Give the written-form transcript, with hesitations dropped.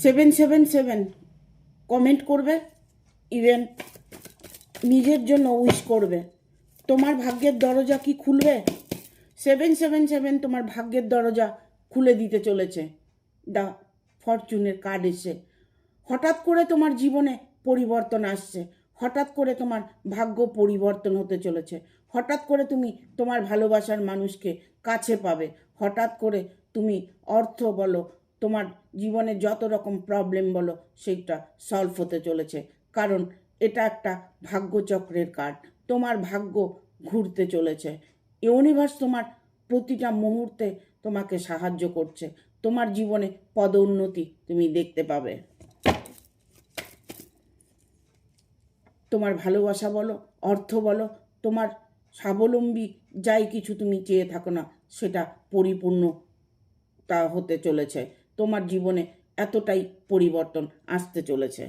777 comment করবে, even নিজের জন্য উইশ করবে। তোমার ভাগ্যের দরজা কি খুলবে? 777 তোমার ভাগ্যের দরজা খুলে দিতে চলেছে। দ্য ফরচুনের কার্ড এসে হঠাৎ করে তোমার জীবনে পরিবর্তন আসছে, হঠাৎ করে তোমার ভাগ্য পরিবর্তন হতে চলেছে, হঠাৎ করে তুমি তোমার ভালোবাসার মানুষকে কাছে পাবে, হঠাৎ করে তুমি অর্থ বলো, তোমার জীবনে যত রকম প্রবলেম বলো সেইটা সলভ হতে চলেছে। কারণ এটা একটা ভাগ্যচক্রের কার্ড। তোমার ভাগ্য ঘুরতে চলেছে। ইউনিভার্স তোমার প্রতিটা মুহূর্তে তোমাকে সাহায্য করছে। তোমার জীবনে পদোন্নতি তুমি দেখতে পাবে। তোমার ভালোবাসা বলো, অর্থ বলো, তোমার স্বাবলম্বী যাই কিছু তুমি চেয়ে থাকো না, সেটা পরিপূর্ণ তা হতে চলেছে। তোমার জীবনে এতটাই পরিবর্তন আসতে চলেছে।